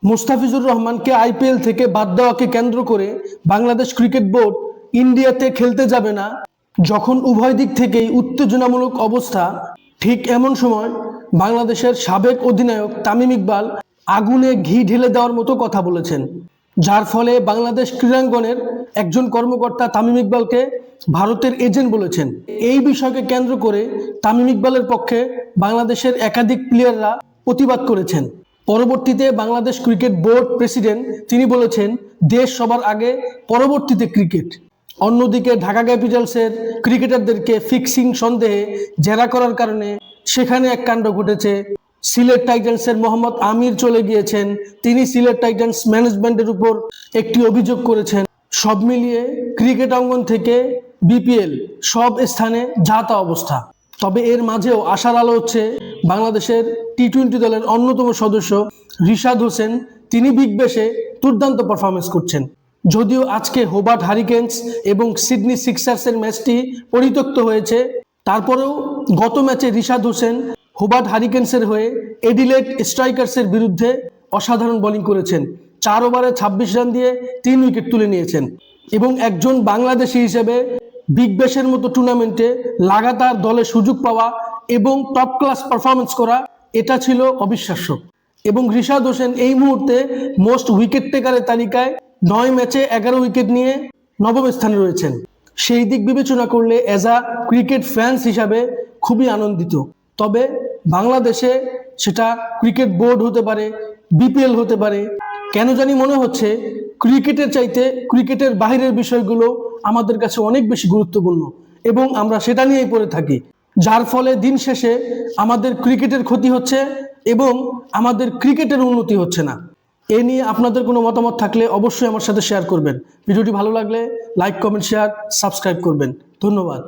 মুস্তাফিজুর রহমানকে আইপিএল থেকে বাদ দেওয়াকে কেন্দ্র করে বাংলাদেশ ক্রিকেট বোর্ড ইন্ডিয়াতে খেলতে যাবে না। যখন উভয় দিক থেকেই উত্তেজনামূলক অবস্থা, ঠিক এমন সময় বাংলাদেশের সাবেক অধিনায়ক তামিম ইকবাল আগুনে ঘি ঢেলে দেওয়ার মতো কথা বলেছেন, যার ফলে বাংলাদেশ ক্রীড়াঙ্গনের একজন কর্মকর্তা তামিম ইকবালকে ভারতের এজেন্ট বলেছেন। এই বিষয়কে কেন্দ্র করে তামিম ইকবালের পক্ষে বাংলাদেশের একাধিক প্লেয়াররা প্রতিবাদ করেছেন। পরবর্তীতে বাংলাদেশ ক্রিকেট বোর্ড প্রেসিডেন্ট তিনি বলেছেন, দেশ সবার আগে, পরবর্তীতে ক্রিকেট। অন্যদিকে ঢাকা ক্যাপিটালসের ক্রিকেটারদেরকে ফিক্সিং সন্দেহে জেরা করার কারণে সেখানে এক কাণ্ড ঘটেছে। সিলেট টাইটান্সের মোহাম্মদ আমির চলে গিয়েছেন, তিনি সিলেট টাইটান্স ম্যানেজমেন্টের উপর একটি অভিযোগ করেছেন। সব মিলিয়ে ক্রিকেট অঙ্গন থেকে বিপিএল সব স্থানে যা তা অবস্থা। তবে এর মাঝেও আশার আলো হচ্ছে বাংলাদেশের টি-20 দলের অন্যতম সদস্য রিশাদ হোসেন, তিনি বিগ ব্যাশে দুর্দান্ত পারফরমেন্স করছেন। যদিও আজকে হোবার্ট হারিকেনস এবং সিডনি সিক্সার্সের ম্যাচটি পরিত্যক্ত হয়েছে, তারপরেও গত ম্যাচে রিশাদ হোসেন হোবার্ট হারিকেনসের হয়ে এডিলেড স্ট্রাইকার্সের বিরুদ্ধে অসাধারণ বোলিং করেছেন। 4 ওভারে 26 রান দিয়ে 3 উইকেট তুলে নিয়েছেন এবং একজন বাংলাদেশি হিসেবে বিগ ব্যাশের মতো টুর্নামেন্টে লাগাতার দলে সুযোগ পাওয়া এবং টপ ক্লাস পারফরমেন্স করা, এটা ছিল অবিশ্বাস্য। এবং রিশাদ হোসেন এই মুহূর্তে মোস্ট উইকেট টেকারের তালিকায় 9 ম্যাচে 11 উইকেট নিয়ে 9ম স্থানে রয়েছেন। সেই দিক বিবেচনা করলে অ্যাজ আ ক্রিকেট ফ্যান্স হিসাবে খুবই আনন্দিত। তবে বাংলাদেশে সেটা ক্রিকেট বোর্ড হতে পারে, বিপিএল হতে পারে, কেন জানি মনে হচ্ছে ক্রিকেটের চাইতে ক্রিকেটের বাইরের বিষয়গুলো আমাদের কাছে অনেক বেশি গুরুত্বপূর্ণ এবং আমরা সেটা নিয়েই পড়ে থাকি, যার ফলে দিন শেষে আমাদের ক্রিকেটের ক্ষতি হচ্ছে এবং আমাদের ক্রিকেটের উন্নতি হচ্ছে না। এ নিয়ে আপনাদের কোনো মতামত থাকলে অবশ্যই আমার সাথে শেয়ার করবেন। ভিডিওটি ভালো লাগলে লাইক, কমেন্ট, শেয়ার, সাবস্ক্রাইব করবেন। ধন্যবাদ।